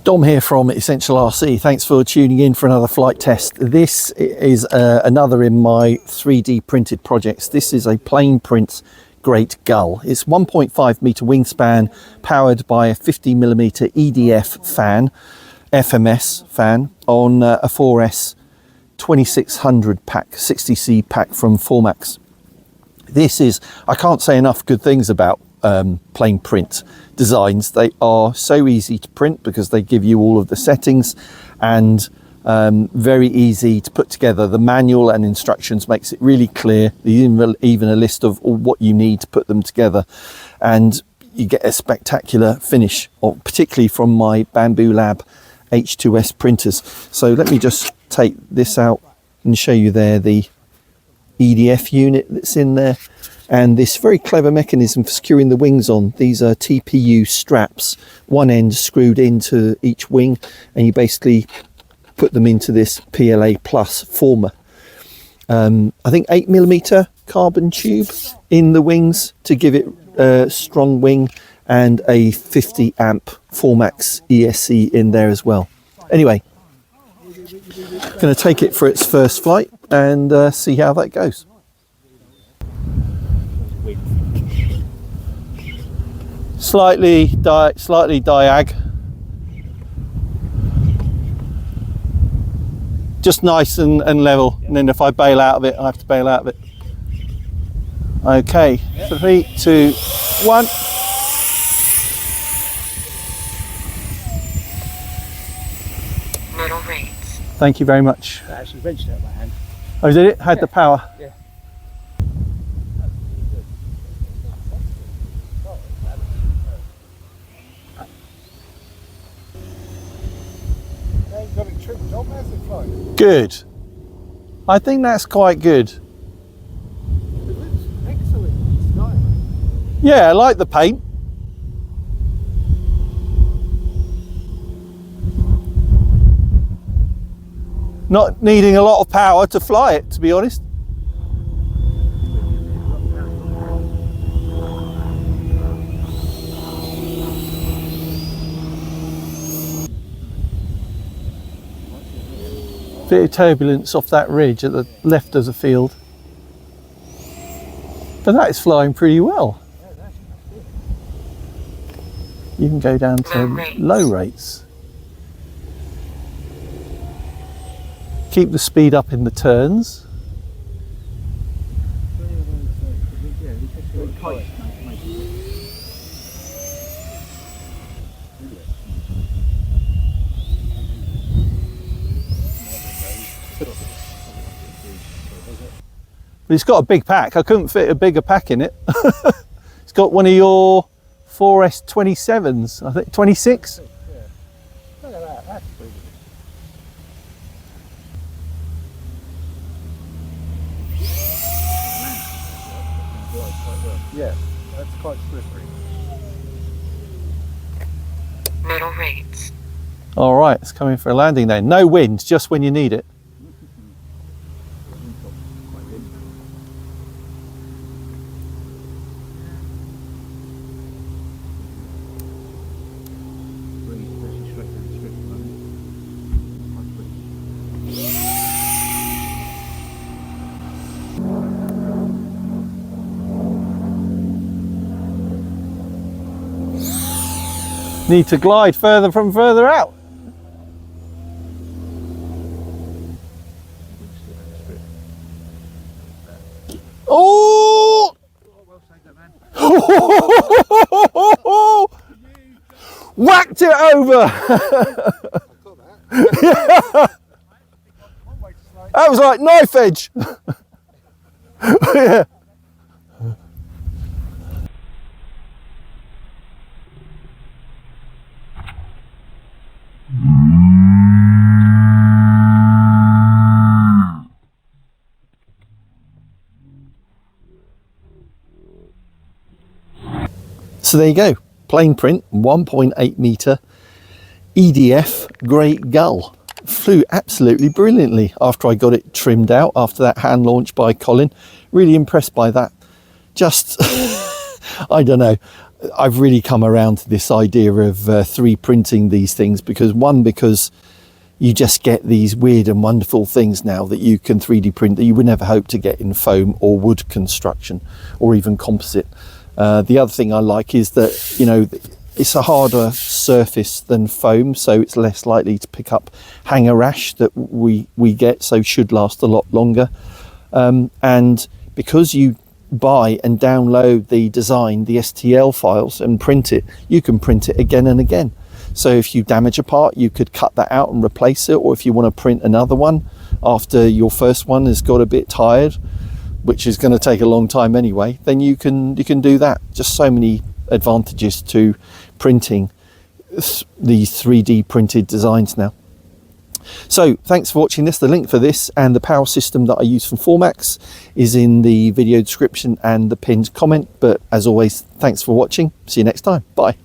Dom here from Essential RC. Thanks for tuning in for another flight test. This is another in my 3D printed projects. This is a plane print Great Gull. It's 1.5 meter wingspan, powered by a 50mm EDF fan, FMS fan, on a 4S 2600 pack, 60C pack from Formax. This is, I can't say enough good things about plane print designs. They are so easy to print because they give you all of the settings, and very easy to put together. The manual and instructions makes it really clear. There's even a list of what you need to put them together, and you get a spectacular finish, particularly from my Bambu Lab H2S printers. So let me just take this out and show you there the EDF unit that's in there, and this very clever mechanism for securing the wings on. These are TPU straps, one end screwed into each wing, and you basically put them into this PLA plus former. I think 8mm carbon tube in the wings to give it a strong wing, and a 50 amp Formax ESC in there as well. Anyway, going to take it for its first flight and see how that goes. Slightly diag, just nice and level, and then if I bail out of it, I have to bail out of it. Okay, 3, 2, 1. Model rates. Thank you very much. I actually wrenched it out of my hand. Oh, did it? Had the power? Yeah. Got it trimmed on, how's it flying? Good. I think that's quite good. It looks excellent. It's nice. Yeah, I like the paint. Not needing a lot of power to fly it, to be honest. Bit of turbulence off that ridge at the left of the field, but that is flying pretty well. You can go down to low rates. Keep the speed up in the turns. But it's got a big pack. I couldn't fit a bigger pack in it. It's got one of your 4S 27s, I think, 26? Yeah. Look at that, that's pretty good. Yeah, that's quite slippery. Model rates. All right, it's coming for a landing then. No wind, just when you need it. Need to glide further from further out. Oh! Whacked it over. Yeah. That was like knife edge. Yeah. So there you go, plane print, 1.8 meter EDF Great Gull. Flew absolutely brilliantly after I got it trimmed out after that hand launch by Colin. Really impressed by that. Just, I don't know, I've really come around to this idea of 3D printing these things because you just get these weird and wonderful things now that you can 3D print that you would never hope to get in foam or wood construction or even composite. The other thing I like is that, you know, it's a harder surface than foam, so it's less likely to pick up hanger rash that we get, so should last a lot longer. And because you buy and download the design, the STL files, and print it, you can print it again and again. So if you damage a part, you could cut that out and replace it, or if you want to print another one after your first one has got a bit tired, which is going to take a long time anyway, then you can do that. Just so many advantages to printing these 3D printed designs now. So thanks for watching this. The link for this and the power system that I use from Formax is in the video description and the pinned comment. But as always, thanks for watching. See you next time. Bye.